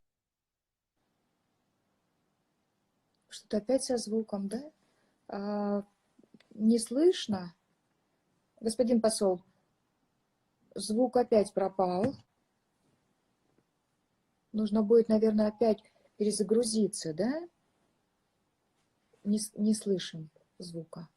Что-то опять со звуком, да? Не слышно? Господин посол, звук опять пропал. Нужно будет, наверное, опять перезагрузиться, да? Не слышим звука.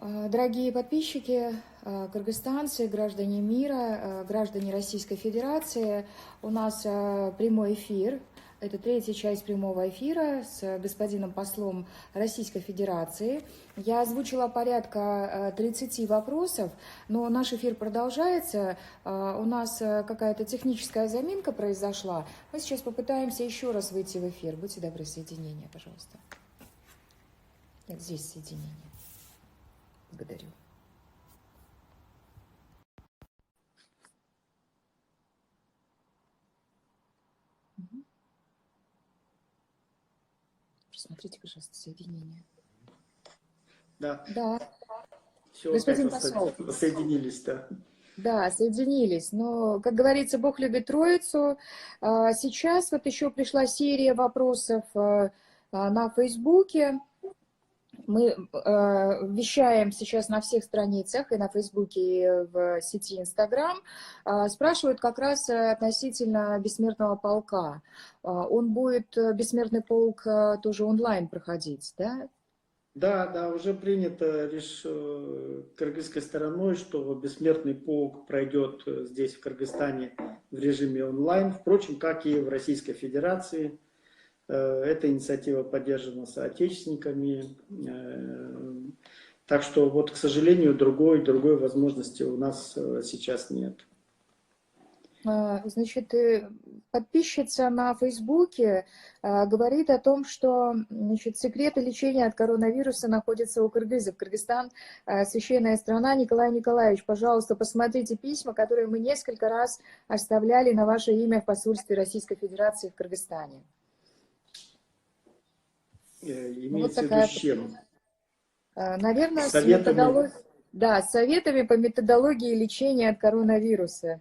Дорогие подписчики, кыргызстанцы, граждане мира, граждане Российской Федерации, у нас прямой эфир. Это третья часть прямого эфира с господином послом Российской Федерации. Я озвучила порядка 30 вопросов, но наш эфир продолжается. У нас какая-то техническая заминка произошла. Мы сейчас попытаемся еще раз выйти в эфир. Будьте добры, соединение, пожалуйста. Нет, здесь соединение. Благодарю. Посмотрите, пожалуйста, соединение. Да. Да. Все, Господин посол. соединились, да. Да, соединились. Но, как говорится, Бог любит Троицу. Сейчас вот еще пришла серия вопросов на Фейсбуке. Мы вещаем сейчас на всех страницах, и на Фейсбуке, и в сети Инстаграм. Спрашивают как раз относительно Бессмертного полка. Он будет, Бессмертный полк, тоже онлайн проходить, да? Да, уже принято кыргызской стороной, что Бессмертный полк пройдет здесь, в Кыргызстане, в режиме онлайн. Впрочем, как и в Российской Федерации. Эта инициатива поддержана соотечественниками. Так что, вот, к сожалению, другой возможности у нас сейчас нет. Значит, подписчица на Фейсбуке говорит о том, что, значит, секреты лечения от коронавируса находятся у кыргызов. Кыргызстан – священная страна. Николай Николаевич, пожалуйста, посмотрите письма, которые мы несколько раз оставляли на ваше имя в посольстве Российской Федерации в Кыргызстане. Имеется в виду с чем? Наверное, с методологией, да, с советами по методологии лечения от коронавируса.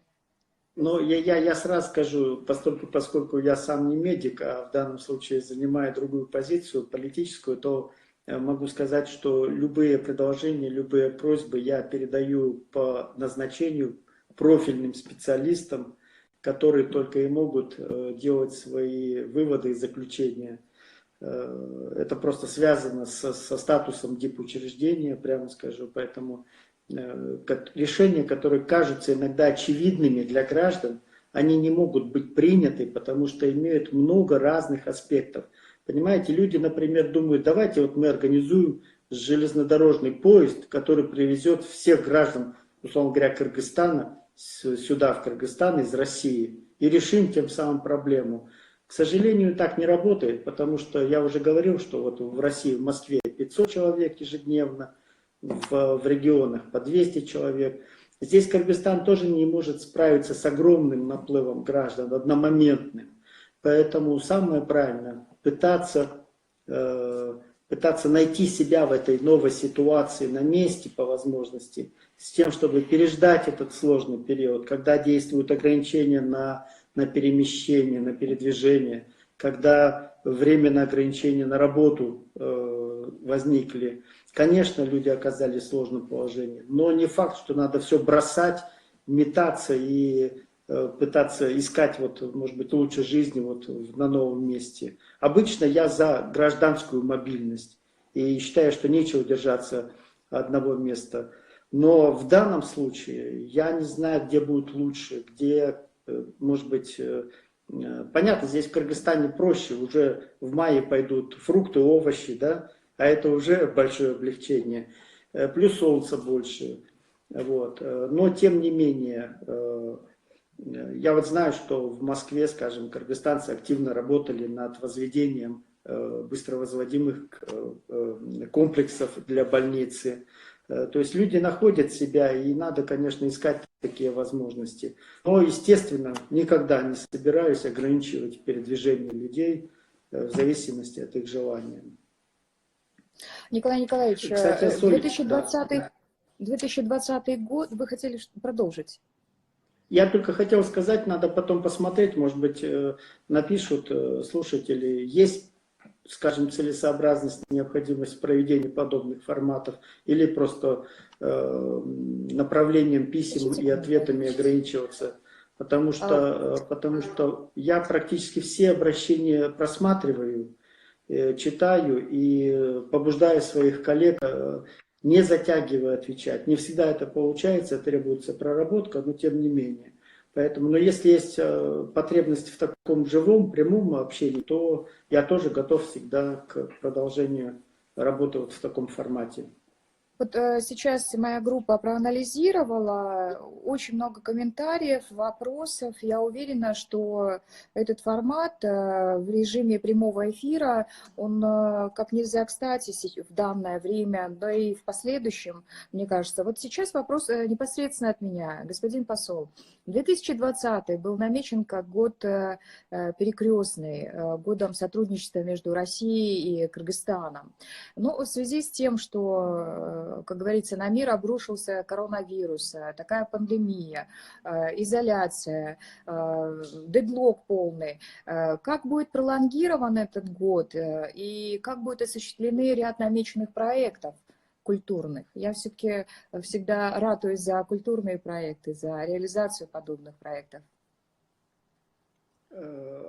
Но я сразу скажу, поскольку я сам не медик, а в данном случае занимаю другую позицию, политическую, то могу сказать, что любые предложения, любые просьбы я передаю по назначению профильным специалистам, которые только и могут делать свои выводы и заключения. Это просто связано со статусом дипучреждения, прямо скажу, поэтому решения, которые кажутся иногда очевидными для граждан, они не могут быть приняты, потому что имеют много разных аспектов. Понимаете, люди, например, думают, давайте вот мы организуем железнодорожный поезд, который привезет всех граждан, условно говоря, Кыргызстана, сюда, в Кыргызстан, из России, и решим тем самым проблему. К сожалению, так не работает, потому что я уже говорил, что вот в России, в Москве 500 человек ежедневно, в регионах по 200 человек. Здесь Кыргызстан тоже не может справиться с огромным наплывом граждан, одномоментным. Поэтому самое правильное – пытаться найти себя в этой новой ситуации на месте по возможности, с тем, чтобы переждать этот сложный период, когда действуют ограничения на перемещение, на передвижение, когда временные ограничения на работу возникли. Конечно, люди оказались в сложном положении, но не факт, что надо все бросать, метаться и пытаться искать, вот, может быть, лучше жизни вот, на новом месте. Обычно я за гражданскую мобильность и считаю, что нечего держаться одного места. Но в данном случае я не знаю, где будет лучше, где, может быть, понятно, здесь в Кыргызстане проще, уже в мае пойдут фрукты, овощи, да, а это уже большое облегчение, плюс солнца больше. Вот. Но тем не менее, я вот знаю, что в Москве, скажем, кыргызстанцы активно работали над возведением быстровозводимых комплексов для больницы. То есть люди находят себя, и надо, конечно, искать такие возможности. Но, естественно, никогда не собираюсь ограничивать передвижение людей в зависимости от их желания. Николай Николаевич, кстати, 2020 год, вы хотели продолжить? Я только хотел сказать, надо потом посмотреть, может быть, напишут слушатели, есть скажем, целесообразность, необходимость проведения подобных форматов, или просто направлением писем и ответами ограничиваться. Потому что я практически все обращения просматриваю, читаю и побуждаю своих коллег, не затягивая отвечать. Не всегда это получается, требуется проработка, но тем не менее. Поэтому, но если есть потребность в таком живом, прямом общении, то я тоже готов всегда к продолжению работы вот в таком формате. Вот сейчас моя группа проанализировала, очень много комментариев, вопросов. Я уверена, что этот формат в режиме прямого эфира, он как нельзя кстати в данное время, да и в последующем, мне кажется. Вот сейчас вопрос непосредственно от меня. Господин посол, 2020 был намечен как год перекрестный, годом сотрудничества между Россией и Кыргызстаном. Но в связи с тем, что как говорится, на мир обрушился коронавирус, такая пандемия, изоляция, дедлок полный. Как будет пролонгирован этот год и как будет осуществлены ряд намеченных проектов культурных? Я все-таки всегда ратуюсь за культурные проекты, за реализацию подобных проектов.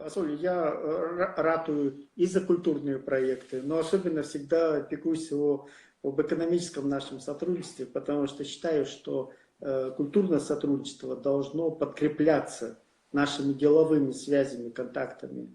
Асоль, я ратую и за культурные проекты, но особенно всегда пекусь об экономическом нашем сотрудничестве, потому что считаю, что культурное сотрудничество должно подкрепляться нашими деловыми связями, контактами.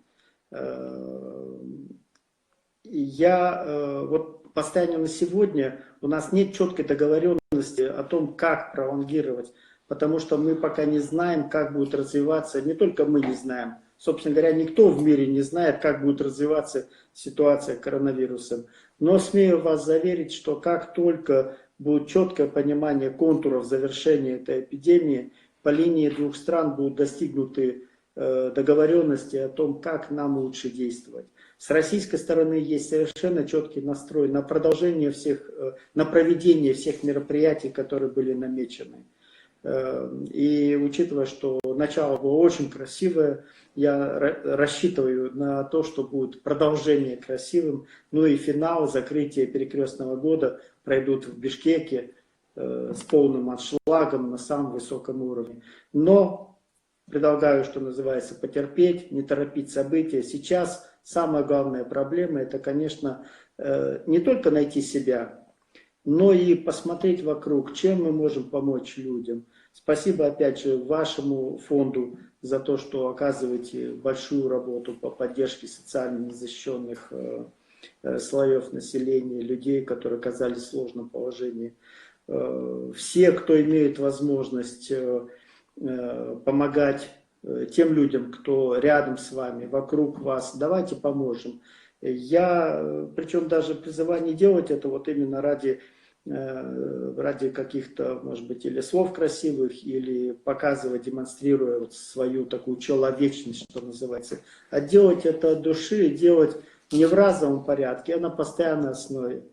И я вот постоянно на сегодня у нас нет четкой договоренности о том, как пролонгировать, потому что мы пока не знаем, как будет развиваться, не только мы не знаем, собственно говоря, никто в мире не знает, как будет развиваться ситуация коронавирусом. Но смею вас заверить, что как только будет четкое понимание контуров завершения этой эпидемии, по линии двух стран будут достигнуты договоренности о том, как нам лучше действовать. С российской стороны есть совершенно четкий настрой на продолжение всех, на проведение всех мероприятий, которые были намечены. И учитывая, что начало было очень красивое, я рассчитываю на то, что будет продолжение красивым. Ну и финал, закрытие перекрестного года пройдут в Бишкеке с полным аншлагом на самом высоком уровне. Но предлагаю, что называется, потерпеть, не торопить события. Сейчас самая главная проблема — это, конечно, не только найти себя, но и посмотреть вокруг, чем мы можем помочь людям. Спасибо, опять же, вашему фонду за то, что оказываете большую работу по поддержке социально незащищенных слоев населения, людей, которые оказались в сложном положении. Все, кто имеет возможность помогать тем людям, кто рядом с вами, вокруг вас, давайте поможем. Я, причем даже призываю не делать это вот именно ради каких-то, может быть, или слов красивых, или показывать, демонстрируя вот свою такую человечность, что называется, а делать это от души, делать не в разовом порядке, а на постоянной основе.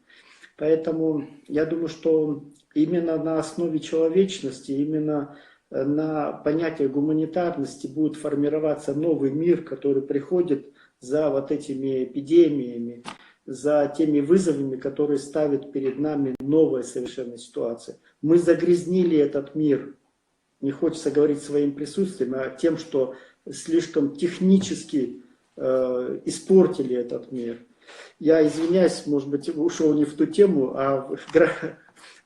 Поэтому я думаю, что именно на основе человечности, именно на понятие гуманитарности будет формироваться новый мир, который приходит за вот этими эпидемиями, за теми вызовами, которые ставят перед нами новая совершенно ситуация. Мы загрязнили этот мир, не хочется говорить своим присутствием, а тем, что слишком технически испортили этот мир. Я извиняюсь, может быть, ушел не в ту тему, а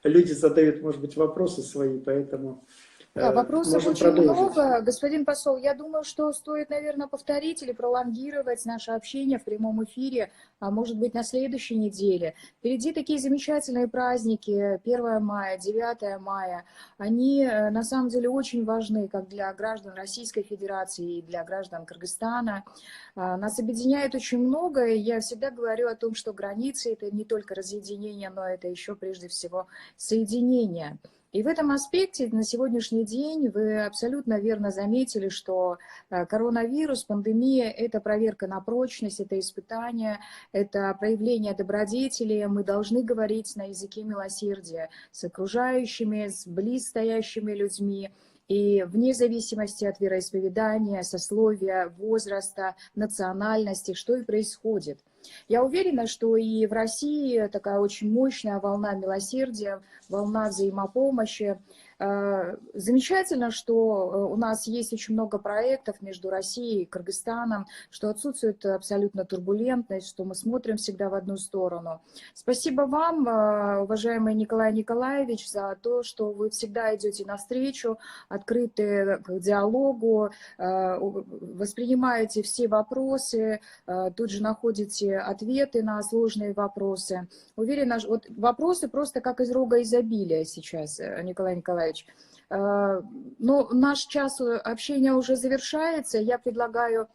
люди задают, может быть, вопросы свои, поэтому... Да, вопросов очень много. Господин посол, я думаю, что стоит, наверное, повторить или пролонгировать наше общение в прямом эфире, а может быть, на следующей неделе. Впереди такие замечательные праздники, 1 мая, 9 мая. Они, на самом деле, очень важны как для граждан Российской Федерации и для граждан Кыргызстана. Нас объединяет очень многое. Я всегда говорю о том, что границы — это не только разъединение, но это еще, прежде всего, соединение. И в этом аспекте на сегодняшний день вы абсолютно верно заметили, что коронавирус, пандемия — это проверка на прочность, это испытание, это проявление добродетели. Мы должны говорить на языке милосердия с окружающими, с близстоящими людьми. И вне зависимости от вероисповедания, сословия, возраста, национальности, что и происходит. Я уверена, что и в России такая очень мощная волна милосердия, волна взаимопомощи. Замечательно, что у нас есть очень много проектов между Россией и Кыргызстаном, что отсутствует абсолютно турбулентность, что мы смотрим всегда в одну сторону. Спасибо вам, уважаемый Николай Николаевич, за то, что вы всегда идете навстречу, открыты к диалогу, воспринимаете все вопросы, тут же находите ответы на сложные вопросы. Уверена, вот вопросы просто как из рога изобилия сейчас, Николай Николаевич. Но наш час общения уже завершается. Я предлагаю,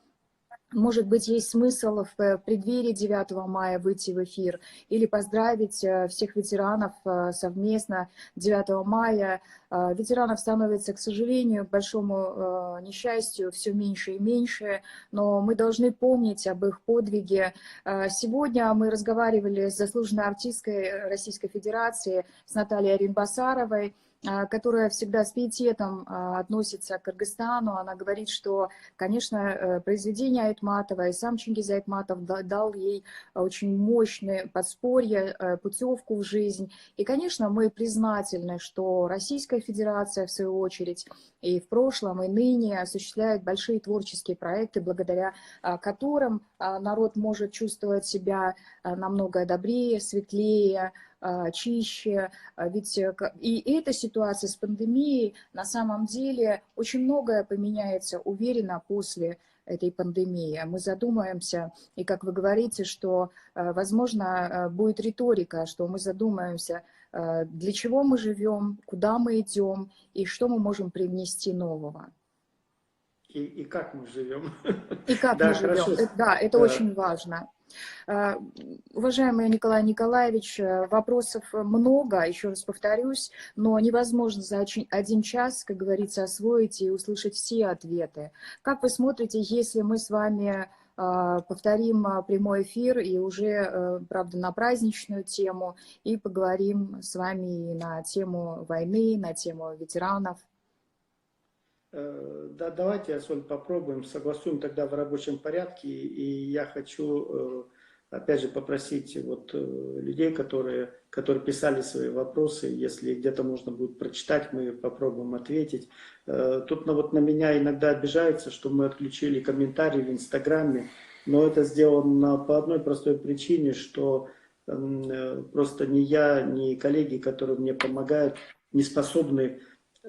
может быть, есть смысл в преддверии 9 мая выйти в эфир или поздравить всех ветеранов совместно 9 мая. Ветеранов становится, к сожалению, к большому несчастью, все меньше и меньше, но мы должны помнить об их подвиге. Сегодня мы разговаривали с заслуженной артисткой Российской Федерации, с Натальей Аринбасаровой, которая всегда с пиететом относится к Кыргызстану. Она говорит, что, конечно, произведение Айтматова и сам Чингиз Айтматов дал ей очень мощное подспорье, путевку в жизнь. И, конечно, мы признательны, что Российская Федерация, в свою очередь, и в прошлом, и ныне осуществляет большие творческие проекты, благодаря которым народ может чувствовать себя намного добрее, светлее, чище. Ведь и эта ситуация с пандемией, на самом деле, очень многое поменяется, уверенно, после этой пандемии. Мы задумаемся, и как вы говорите, что, возможно, будет риторика, что мы задумаемся, для чего мы живем, куда мы идем, и что мы можем привнести нового. И как мы живем. И как Да, мы живем. хорошо. Да, это очень важно. Уважаемый Николай Николаевич, вопросов много, еще раз повторюсь, но невозможно за один час, как говорится, освоить и услышать все ответы. Как вы смотрите, если мы с вами повторим прямой эфир и уже, правда, на праздничную тему, и поговорим с вами на тему войны, на тему ветеранов? Да, давайте, Соль, попробуем, согласуем тогда в рабочем порядке. И я хочу, опять же, попросить вот людей, которые писали свои вопросы, если где-то можно будет прочитать, мы попробуем ответить. Тут вот на меня иногда обижаются, что мы отключили комментарии в Инстаграме, но это сделано по одной простой причине, что просто ни я, ни коллеги, которые мне помогают, не способны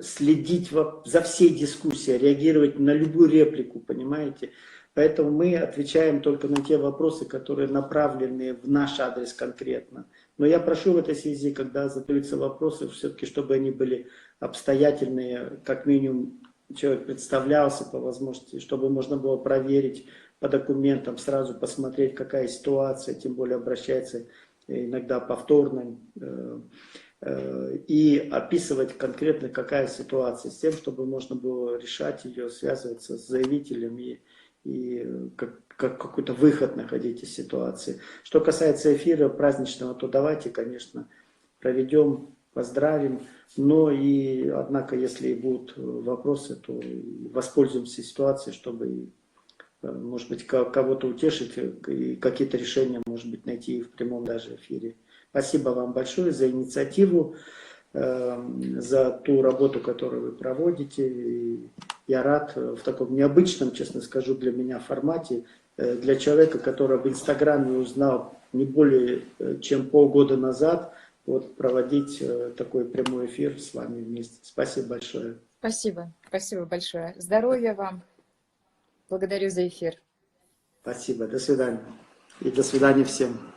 следить за всей дискуссией, реагировать на любую реплику, понимаете? Поэтому мы отвечаем только на те вопросы, которые направлены в наш адрес конкретно. Но я прошу в этой связи, когда задаются вопросы, все-таки, чтобы они были обстоятельные, как минимум человек представлялся по возможности, чтобы можно было проверить по документам, сразу посмотреть, какая ситуация, тем более обращается иногда повторно, и описывать конкретно, какая ситуация, с тем, чтобы можно было решать ее, связываться с заявителем и какой-то выход находить из ситуации. Что касается эфира праздничного, то давайте, конечно, проведем, поздравим, но и, однако, если будут вопросы, то воспользуемся ситуацией, чтобы, может быть, кого-то утешить и какие-то решения, может быть, найти в прямом даже эфире. Спасибо вам большое за инициативу, за ту работу, которую вы проводите. И я рад в таком необычном, честно скажу, для меня формате, для человека, который в Инстаграме узнал не более чем полгода назад, вот проводить такой прямой эфир с вами вместе. Спасибо большое. Спасибо, спасибо большое. Здоровья вам. Благодарю за эфир. Спасибо, до свидания. И до свидания всем.